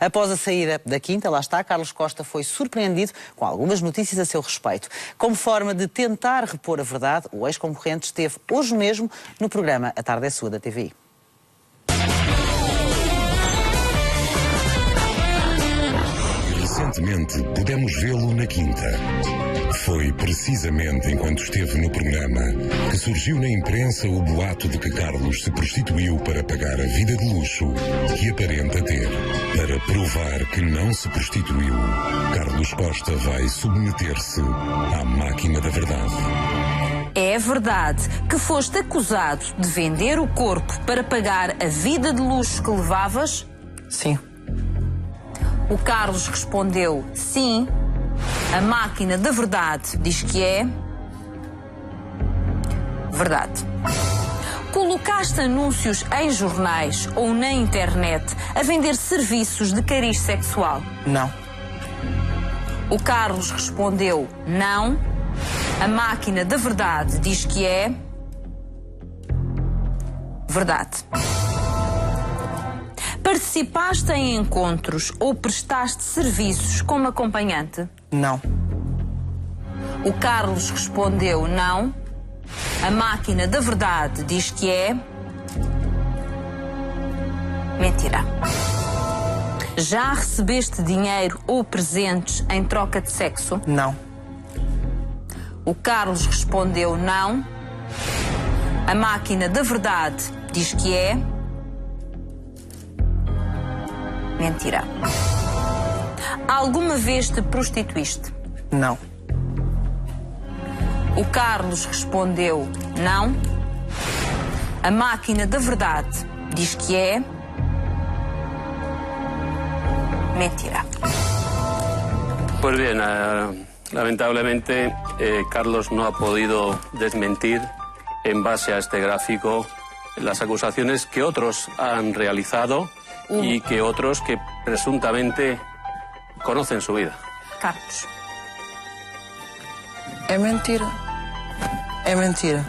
Após a saída da Quinta, lá está, Carlos Costa foi surpreendido com algumas notícias a seu respeito. Como forma de tentar repor a verdade, o ex-concorrente esteve hoje mesmo no programa A Tarde é Sua da TVI. Recentemente pudemos vê-lo na Quinta. Foi precisamente enquanto esteve no programa que surgiu na imprensa o boato de que Carlos se prostituiu para pagar a vida de luxo que aparenta ter. Para provar que não se prostituiu, Carlos Costa vai submeter-se à máquina da verdade. É verdade que foste acusado de vender o corpo para pagar a vida de luxo que levavas? Sim. O Carlos respondeu sim. A máquina da verdade diz que é verdade. Colocaste anúncios em jornais ou na internet a vender serviços de cariz sexual? Não. O Carlos respondeu não. A máquina da verdade diz que é verdade. Participaste em encontros ou prestaste serviços como acompanhante? Não. O Carlos respondeu não. A máquina da verdade diz que é mentira. Já recebeste dinheiro ou presentes em troca de sexo? Não. O Carlos respondeu não. A máquina da verdade diz que é mentira. Alguma vez te prostituíste? Não. O Carlos respondeu não. A máquina da verdade diz que é mentira. Pues bien, lamentablemente Carlos no ha podido desmentir en base a este gráfico las acusaciones que otros han realizado y que otros que presuntamente conocen su vida. Carlos. É mentira. É mentira.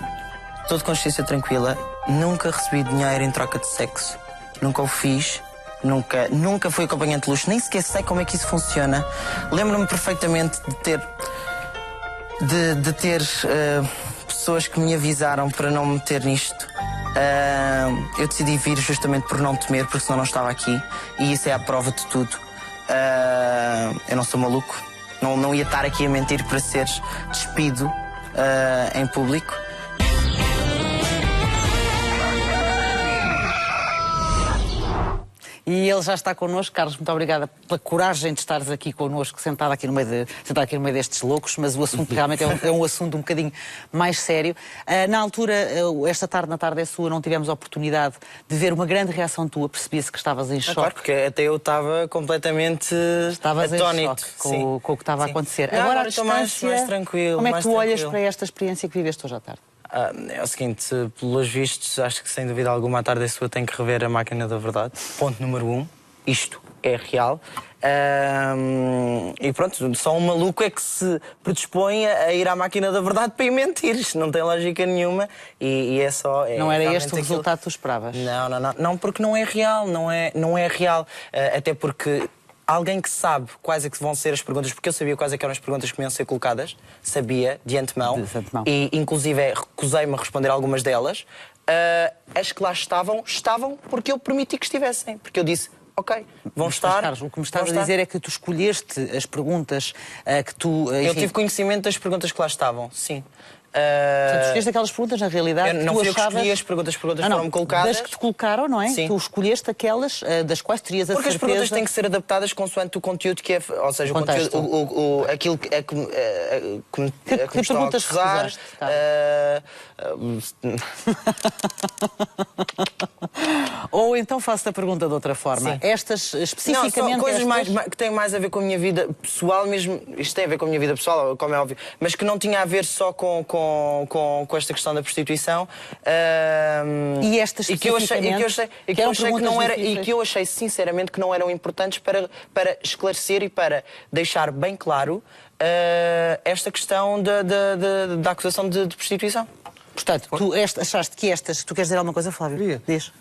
Estou de consciência tranquila. Nunca recebi dinheiro em troca de sexo. Nunca o fiz. Nunca fui acompanhante de luxo. Nem sequer sei como é que isso funciona. Lembro-me perfeitamente de ter pessoas que me avisaram para não me meter nisto. Eu decidi vir justamente por não temer, porque senão não estava aqui. E isso é a prova de tudo. Eu não sou maluco. Não ia estar aqui a mentir para seres despido em público. E ele já está connosco. Carlos, muito obrigada pela coragem de estares aqui connosco, sentado aqui no meio destes loucos, mas o assunto realmente é um assunto um bocadinho mais sério. Na altura, esta tarde, na Tarde é Sua, não tivemos a oportunidade de ver uma grande reação tua. Percebia-se que estavas em choque. Claro, porque até eu estava completamente atónito com o que estava a acontecer. Não, agora estou mais tranquilo. Como é que tu olhas para esta experiência que viveste hoje à tarde? É o seguinte, pelos vistos, acho que sem dúvida alguma a Tarde é Sua tem que rever a máquina da verdade. Ponto número 1, isto é real. E pronto, só um maluco é que se predispõe a ir à máquina da verdade para ir mentir. Isto não tem lógica nenhuma e é só... Não era este o resultado que tu esperavas? Não, porque não é real, não é real. Até porque... Alguém que sabe quais é que vão ser as perguntas, porque eu sabia quais é que eram as perguntas que me iam ser colocadas, sabia de antemão. E inclusive recusei-me a responder algumas delas. As que lá estavam porque eu permiti que estivessem, porque eu disse, ok, vão estar. Carlos, o que me estás a dizer é que tu escolheste as perguntas que tu... Eu tive conhecimento das perguntas que lá estavam, sim. Portanto, escolheste aquelas perguntas, na realidade, não fui eu que escolhi as perguntas foram-me colocadas. Das que te colocaram, não é? Sim. Tu escolheste aquelas das quais terias a certeza... Porque as perguntas têm que ser adaptadas consoante o conteúdo que é... Ou seja, contexto. Aquilo que é que me perguntas recusaste? Ou então faço-te a pergunta de outra forma. Sim. Estas, especificamente... Não, são coisas que têm mais a ver com a minha vida pessoal mesmo. Isto tem a ver com a minha vida pessoal, como é óbvio. Mas que não tinha a ver só com esta questão da prostituição. E estas especificamente... E que eu achei sinceramente que não eram importantes para esclarecer e para deixar bem claro esta questão da acusação de prostituição. Portanto, tu achaste que estas... Tu queres dizer alguma coisa, Flávio? Queria. Diz.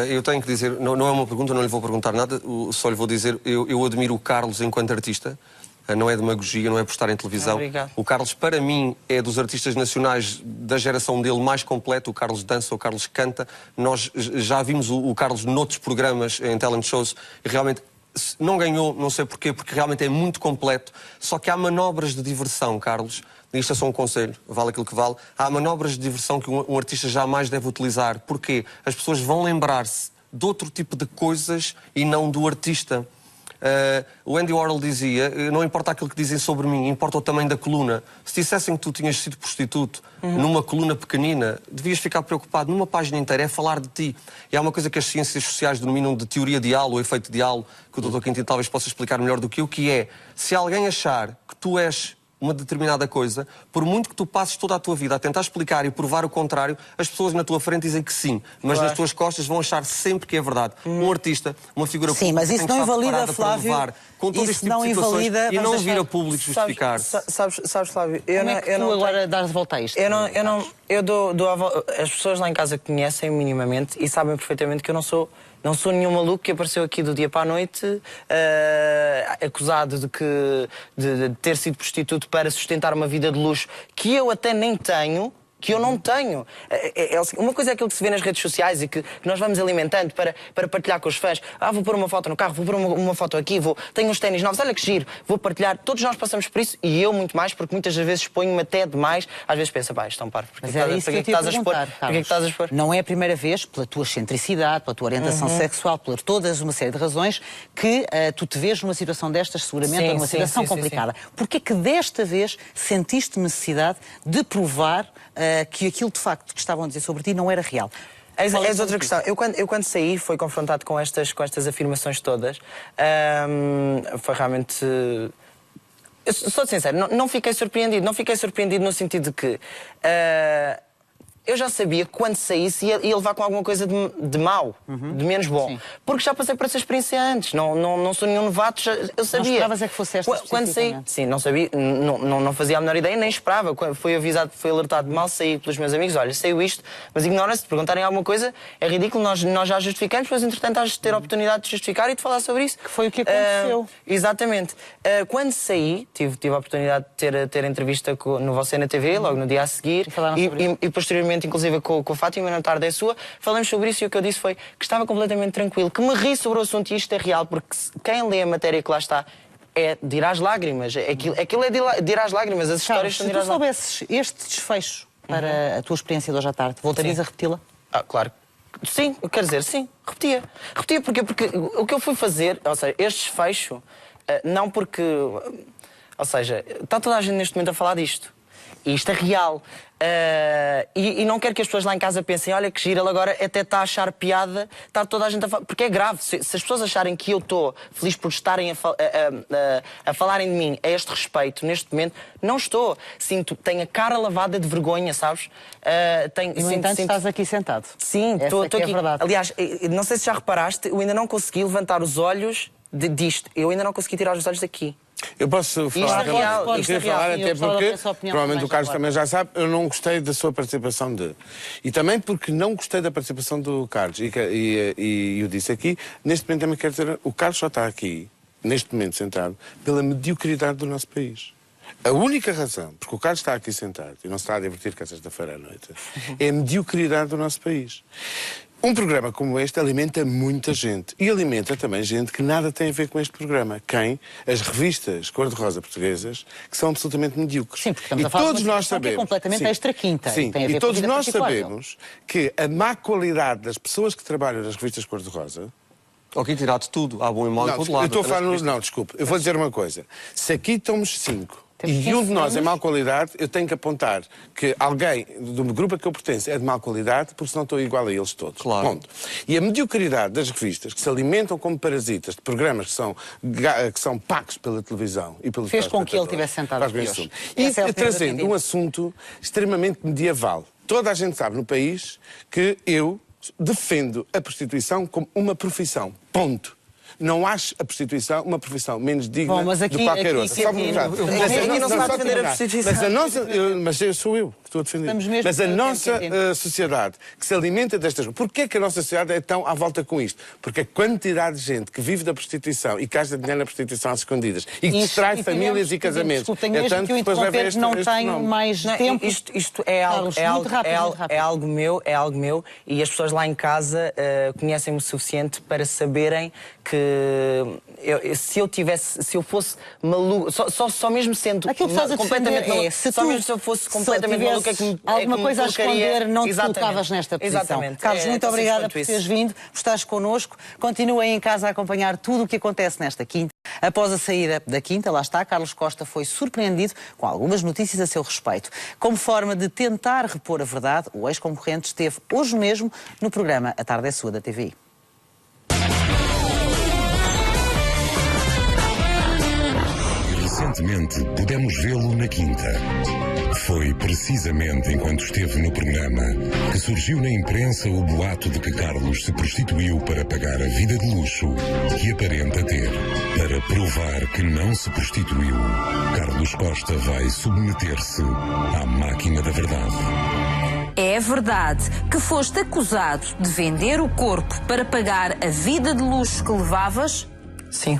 Eu tenho que dizer, não é uma pergunta, não lhe vou perguntar nada, só lhe vou dizer, eu admiro o Carlos enquanto artista, não é demagogia, não é por estar em televisão. Obrigado. O Carlos, para mim, é dos artistas nacionais da geração dele mais completo. O Carlos dança, o Carlos canta. Nós já vimos o Carlos noutros programas, em talent shows, e realmente não ganhou, não sei porquê, porque realmente é muito completo. Só que há manobras de diversão, Carlos. Isto é só um conselho, vale aquilo que vale. Há manobras de diversão que um artista jamais deve utilizar. Porquê? As pessoas vão lembrar-se de outro tipo de coisas e não do artista. O Andy Warhol dizia, não importa aquilo que dizem sobre mim, importa o tamanho da coluna. Se dissessem que tu tinhas sido prostituto numa coluna pequenina, devias ficar preocupado. Numa página inteira é falar de ti. E há uma coisa que as ciências sociais denominam de teoria de halo, o efeito de halo, que o Dr. Quintino talvez possa explicar melhor do que eu, que é, se alguém achar que tu és uma determinada coisa, por muito que tu passes toda a tua vida a tentar explicar e provar o contrário, as pessoas na tua frente dizem que sim, mas nas tuas costas vão achar sempre que é verdade. Um artista, uma figura pública... Sim, mas isso não invalida, Flávio, com todo este tipo de situações e não vir a público justificar. Sabes, Flávio, como é que tu agora dás de volta a isto? Eu dou a volta. As pessoas lá em casa conhecem minimamente e sabem perfeitamente que eu não sou nenhum maluco que apareceu aqui do dia para a noite acusado de ter sido prostituto para sustentar uma vida de luxo que eu até nem tenho. Que eu não tenho. Uma coisa é aquilo que se vê nas redes sociais e que nós vamos alimentando para partilhar com os fãs. Vou pôr uma foto no carro, vou pôr uma foto aqui, tenho uns ténis novos, olha que giro, vou partilhar. Todos nós passamos por isso e eu muito mais, porque muitas vezes exponho-me até demais. Às vezes pensa, estão parvo, porque que estás a expor? Porque que estás a expor? Não é a primeira vez, pela tua excentricidade, pela tua orientação sexual, por todas uma série de razões, que tu te vês numa situação destas, seguramente, numa situação complicada. Porquê que desta vez sentiste necessidade de provar que aquilo de facto que estavam a dizer sobre ti não era real? És outra questão. Eu quando saí, fui confrontado com estas afirmações todas. Foi realmente... Eu sou sincero, não fiquei surpreendido. Não fiquei surpreendido no sentido de que... eu já sabia que quando saísse ia levar com alguma coisa de mau, de menos bom. Sim. Porque já passei por essa experiência antes. Não sou nenhum novato, eu sabia. Não esperavas é que fosse esta quando saí, sim, não sabia, não fazia a menor ideia, nem esperava. Quando fui avisado, fui alertado de mal, saí pelos meus amigos, olha, saiu isto, mas ignora-se, de perguntarem alguma coisa, é ridículo, nós já justificamos, mas entretanto has de ter a oportunidade de justificar e de falar sobre isso. Que foi o que aconteceu. Exatamente. Quando saí, tive a oportunidade de ter entrevista no Você na TV, logo no dia a seguir, e posteriormente inclusive com a Fátima, na tarde é sua, falamos sobre isso e o que eu disse foi que estava completamente tranquilo, que me ri sobre o assunto e isto é real, porque quem lê a matéria que lá está é de ir às lágrimas. Aquilo é de ir às lágrimas, as histórias são de ir às lágrimas. Se tu soubesses este desfecho para a tua experiência de hoje à tarde, voltarias a repeti-la? Claro. Sim, quer dizer, sim, repetia. Repetia porque o que eu fui fazer, ou seja, este desfecho, não porque... Ou seja, está toda a gente neste momento a falar disto. E isto é real. E não quero que as pessoas lá em casa pensem, olha que gira, ele agora até está a achar piada, está toda a gente a falar. Porque é grave. Se as pessoas acharem que eu estou feliz por estarem a falarem de mim a este respeito, neste momento, não estou. Tenho a cara lavada de vergonha, sabes? E no entanto estás aqui sentado. Sim, estou aqui. É verdade. Aliás, não sei se já reparaste, eu ainda não consegui levantar os olhos disto. Eu ainda não consegui tirar os olhos daqui. Eu posso falar, eu queria falar até porque, provavelmente o Carlos também já sabe, eu não gostei da sua participação E também porque não gostei da participação do Carlos. E eu disse aqui, neste momento também quero dizer, o Carlos só está aqui, neste momento sentado, pela mediocridade do nosso país. A única razão, porque o Carlos está aqui sentado e não se está a divertir com a sexta-feira à noite, é a mediocridade do nosso país. Um programa como este alimenta muita gente. E alimenta também gente que nada tem a ver com este programa. As revistas cor-de-rosa portuguesas, que são absolutamente medíocres. Sim, porque estamos a falar de uma situação que é completamente extra-quinta. Sim, e todos nós sabemos que a má qualidade das pessoas que trabalham nas revistas cor-de-rosa... Ok, tirar de tudo. Há bom e mau de todo lado. Eu estou a falar... Não, desculpe. Eu vou dizer uma coisa. Se aqui estamos 5... E um de nós é má qualidade, eu tenho que apontar que alguém do grupo a que eu pertenço é de má qualidade, porque senão estou igual a eles todos. Claro. Ponto. E a mediocridade das revistas, que se alimentam como parasitas de programas que são pagos pela televisão e pelos fez com que ele tivesse sentado aqui hoje. E trazendo um assunto extremamente medieval. Toda a gente sabe no país que eu defendo a prostituição como uma profissão. Ponto. Não acho a prostituição uma profissão menos digna de qualquer outra. Aqui não se vai defender a prostituição. Mas eu sou eu que estou a defender. Mas a nossa sociedade, que se alimenta destas... Porquê que a nossa sociedade é tão à volta com isto? Porque a quantidade de gente que vive da prostituição e gasta dinheiro na prostituição às escondidas e que distrai famílias e casamentos... É tanto que depois vai haver não tenho mais tempo. Isto é algo meu e as pessoas lá em casa conhecem-me o suficiente para saberem que se eu fosse maluco, só mesmo sendo completamente maluco, só mesmo se eu fosse completamente maluco, alguma coisa a esconder, não te colocavas nesta posição. Exatamente. Carlos, muito obrigada por teres vindo, por estares connosco. Continuem em casa a acompanhar tudo o que acontece nesta quinta. Após a saída da quinta, lá está, Carlos Costa foi surpreendido com algumas notícias a seu respeito. Como forma de tentar repor a verdade, o ex-concorrente esteve hoje mesmo no programa A Tarde é Sua, da TVI. Recentemente pudemos vê-lo na quinta. Foi precisamente enquanto esteve no programa que surgiu na imprensa o boato de que Carlos se prostituiu para pagar a vida de luxo que aparenta ter. Para provar que não se prostituiu, Carlos Costa vai submeter-se à máquina da verdade. É verdade que foste acusado de vender o corpo para pagar a vida de luxo que levavas? Sim.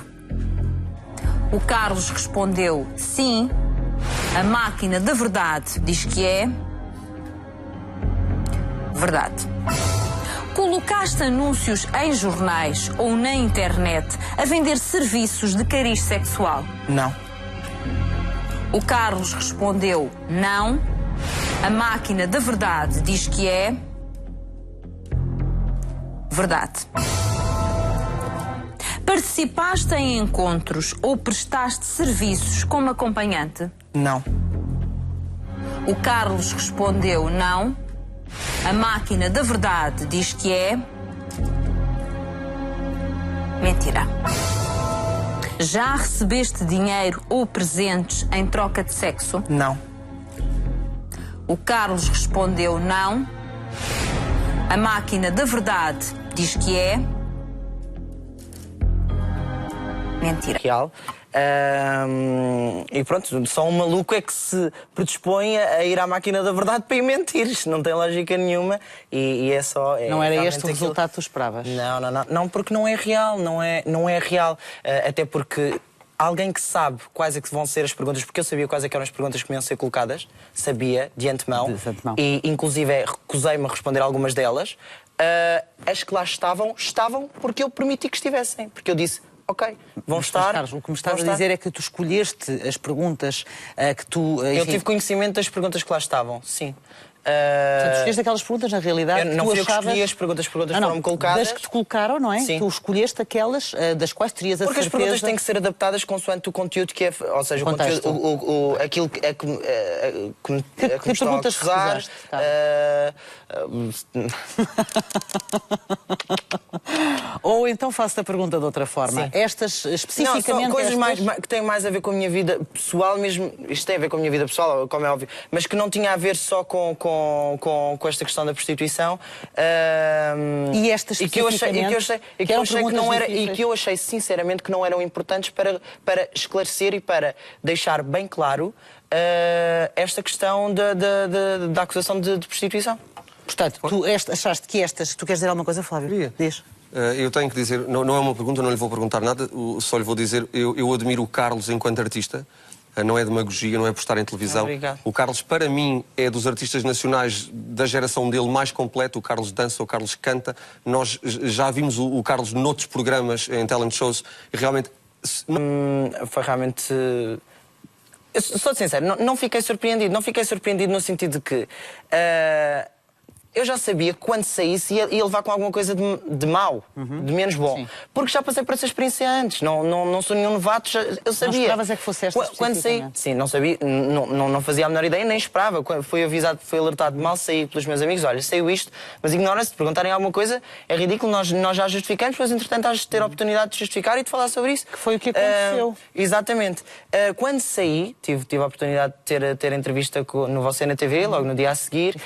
O Carlos respondeu sim. A máquina da verdade diz que é verdade. Colocaste anúncios em jornais ou na internet a vender serviços de cariz sexual? Não. O Carlos respondeu não. A máquina da verdade diz que é verdade. Participaste em encontros ou prestaste serviços como acompanhante? Não. O Carlos respondeu não. A máquina da verdade diz que é mentira. Já recebeste dinheiro ou presentes em troca de sexo? Não. O Carlos respondeu não. A máquina da verdade diz que é mentira. Real. E pronto, só um maluco é que se predispõe a ir à máquina da verdade para ir mentir. Isto não tem lógica nenhuma e é só... Não era este o resultado que tu esperavas? Não, porque não é real, não é real. Até porque alguém que sabe quais é que vão ser as perguntas, porque eu sabia quais é que eram as perguntas que me iam ser colocadas, sabia de antemão. E inclusive recusei-me a responder algumas delas. As que lá estavam porque eu permiti que estivessem. Porque eu disse... Ok, vão estar... Carlos, o que me estás a dizer é que tu escolheste as perguntas que tu... Enfim... Eu tive conhecimento das perguntas que lá estavam, sim. Portanto, escolheste aquelas perguntas, na realidade, não fui eu que escolhi as perguntas foram-me colocadas. Das que te colocaram, não é? Sim. Tu escolheste aquelas das quais terias a certeza... Porque as perguntas têm que ser adaptadas consoante o conteúdo que é... Ou seja, o conteúdo, aquilo que me estão a acusar. Ou então faço-te a pergunta de outra forma. Sim. Estas, especificamente... Não, são coisas que têm mais a ver com a minha vida pessoal mesmo. Isto tem a ver com a minha vida pessoal, como é óbvio. Mas que não tinha a ver só com esta questão da prostituição. E estas que eu achei sinceramente que não eram importantes para esclarecer e para deixar bem claro esta questão da acusação de prostituição. Portanto, tu achaste que estas... Tu queres dizer alguma coisa, Flávio? Diz. Eu tenho que dizer, não é uma pergunta, não lhe vou perguntar nada, só lhe vou dizer, eu admiro o Carlos enquanto artista. Não é demagogia, não é por estar em televisão. Obrigado. O Carlos, para mim, é dos artistas nacionais da geração dele mais completo. O Carlos dança, o Carlos canta. Nós já vimos o Carlos noutros programas, em talent shows, e realmente... Foi realmente... Eu sou sincero, não fiquei surpreendido. Não fiquei surpreendido no sentido de que... eu já sabia que quando saísse ia levar com alguma coisa de mau, de menos bom. Sim. Porque já passei por essa experiência antes. Não sou nenhum novato, eu sabia. Não esperavas é que fosse esta quando saí, sim, não sabia, não fazia a menor ideia, nem esperava. Quando fui avisado, fui alertado mal, saí pelos meus amigos, olha, saiu isto, mas ignora-se, se perguntarem alguma coisa, é ridículo, nós já justificamos, mas entretanto has de ter a oportunidade de justificar e de falar sobre isso. Que foi o que aconteceu. Exatamente. Quando saí, tive a oportunidade de ter entrevista no Você na TV, logo no dia a seguir,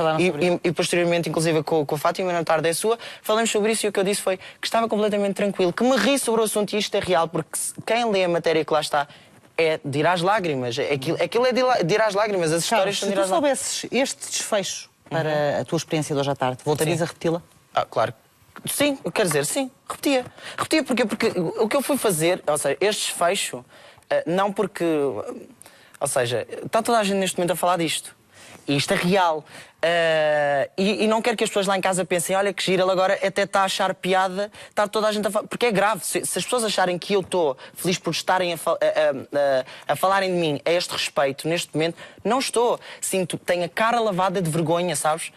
e posteriormente inclusive com a Fátima na Tarde é Sua, falamos sobre isso e o que eu disse foi que estava completamente tranquilo, que me ri sobre o assunto e isto é real, porque quem lê a matéria que lá está é de ir às lágrimas. Aquilo é de ir às lágrimas. As histórias são de ir às lágrimas. Se tu soubesses este desfecho para a tua experiência de hoje à tarde, voltarias a repeti-la? Claro. Sim, eu quero dizer, sim, repetia. Repetia porque o que eu fui fazer, ou seja, este desfecho, não porque... Ou seja, está toda a gente neste momento a falar disto. E isto é real. E não quero que as pessoas lá em casa pensem, olha que giro, ele agora até está a achar piada, está toda a gente a falar. Porque é grave. Se as pessoas acharem que eu estou feliz por estarem a falarem de mim a este respeito, neste momento, não estou. Tenho a cara lavada de vergonha, sabes?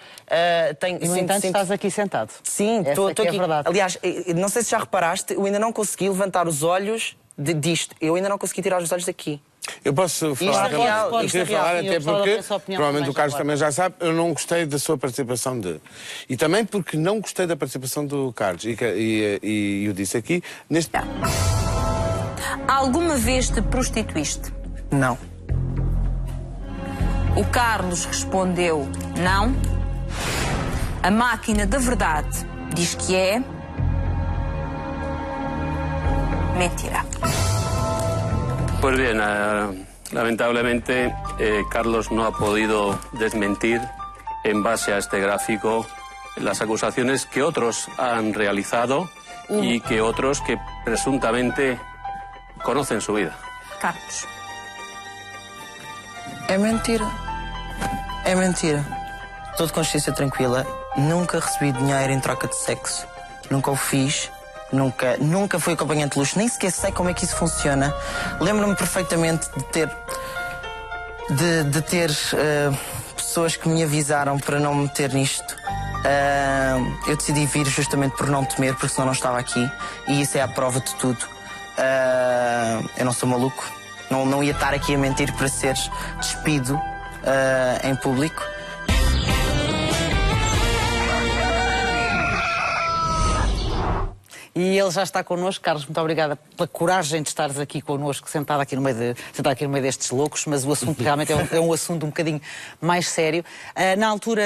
E no entanto estás aqui sentado. Sim, estou aqui. É verdade. Aliás, não sei se já reparaste, eu ainda não consegui levantar os olhos disto. Eu ainda não consegui tirar os olhos daqui. Eu posso falar, isto é real, eu queria falar até porque, provavelmente o Carlos também já sabe, eu não gostei da sua participação E também porque não gostei da participação do Carlos. E eu disse aqui, neste... Alguma vez te prostituíste? Não. O Carlos respondeu não. A máquina da verdade diz que é... mentira. Pues bien, lamentablemente Carlos no ha podido desmentir en base a este gráfico las acusaciones que otros han realizado y que otros que presuntamente conocen su vida. Carlos. É mentira. É mentira. Estou de consciência tranquila. Nunca recebi dinheiro em troca de sexo. Nunca o fiz. Nunca fui acompanhante de luxo, nem sequer sei como é que isso funciona. Lembro-me perfeitamente de ter pessoas que me avisaram para não me meter nisto. Eu decidi vir justamente por não temer, porque senão não estava aqui. E isso é a prova de tudo. Eu não sou maluco. Não ia estar aqui a mentir para seres despido em público. E ele já está connosco. Carlos, muito obrigada pela coragem de estares aqui connosco, sentado aqui no meio destes loucos, mas o assunto realmente é um assunto um bocadinho mais sério. Na altura,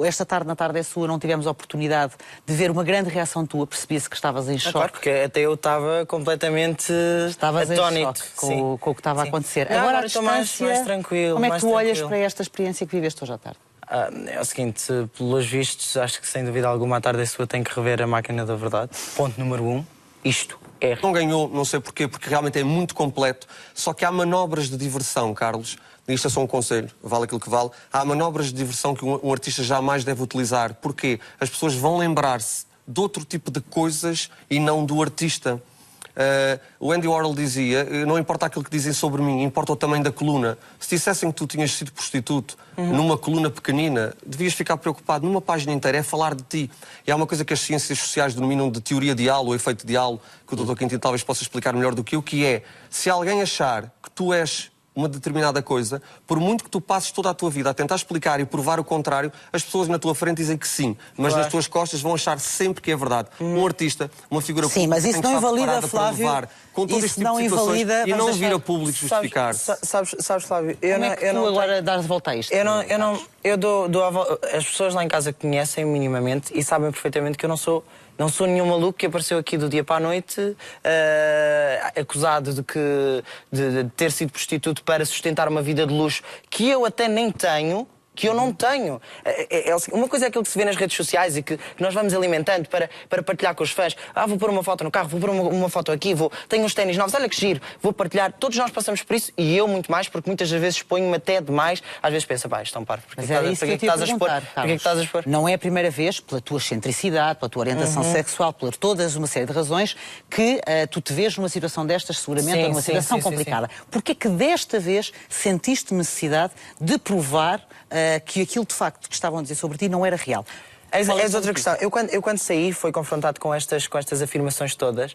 esta tarde, na tarde é sua, não tivemos a oportunidade de ver uma grande reação tua, percebia-se que estavas em choque. Claro, porque até eu estava completamente atónito com o que estava a acontecer. Não, agora, a distância, mais tranquilo. Como é que tu olhas para esta experiência que viveste hoje à tarde? É o seguinte, pelos vistos, acho que sem dúvida alguma a tarde é sua, tem que rever a máquina da verdade. Ponto número 1, isto é... Não ganhou, não sei porquê, porque realmente é muito completo. Só que há manobras de diversão, Carlos. Isto é só um conselho, vale aquilo que vale. Há manobras de diversão que um artista jamais deve utilizar. Porquê? As pessoas vão lembrar-se de outro tipo de coisas e não do artista. O Andy Warhol dizia, não importa aquilo que dizem sobre mim, importa o tamanho da coluna. Se dissessem que tu tinhas sido prostituto numa coluna pequenina, devias ficar preocupado. Numa página inteira é falar de ti. E há uma coisa que as ciências sociais denominam de teoria de halo, ou efeito de halo, que o Dr. Quintino talvez possa explicar melhor do que eu, que é, se alguém achar que tu és uma determinada coisa, por muito que tu passes toda a tua vida a tentar explicar e provar o contrário, as pessoas na tua frente dizem que sim, mas nas tuas costas vão achar sempre que é verdade. Um artista, uma figura pública, mas isso não invalida, Flávio, com todo este tipo de situações e não vir a público justificar-se. Sabes, Flávio, como é que tu agora dás volta a isto? Eu dou a volta. As pessoas lá em casa conhecem minimamente e sabem perfeitamente que eu não sou nenhum maluco que apareceu aqui do dia para a noite acusado de ter sido prostituto para sustentar uma vida de luxo que eu até nem tenho. Que eu não tenho. Uma coisa é aquilo que se vê nas redes sociais e que nós vamos alimentando para partilhar com os fãs. Vou pôr uma foto no carro, vou pôr uma foto aqui, tenho uns ténis novos, olha que giro, vou partilhar. Todos nós passamos por isso e eu muito mais, porque muitas das vezes exponho-me até demais. Às vezes pensa, pá, estão parvos. Porquê que estás a expor? Não é a primeira vez, pela tua excentricidade, pela tua orientação sexual, por todas uma série de razões, que tu te vês numa situação destas, seguramente, ou numa situação complicada. Porquê que desta vez sentiste necessidade de provar que aquilo de facto que estavam a dizer sobre ti não era real? É outra questão. Eu quando saí, fui confrontado com estas afirmações todas.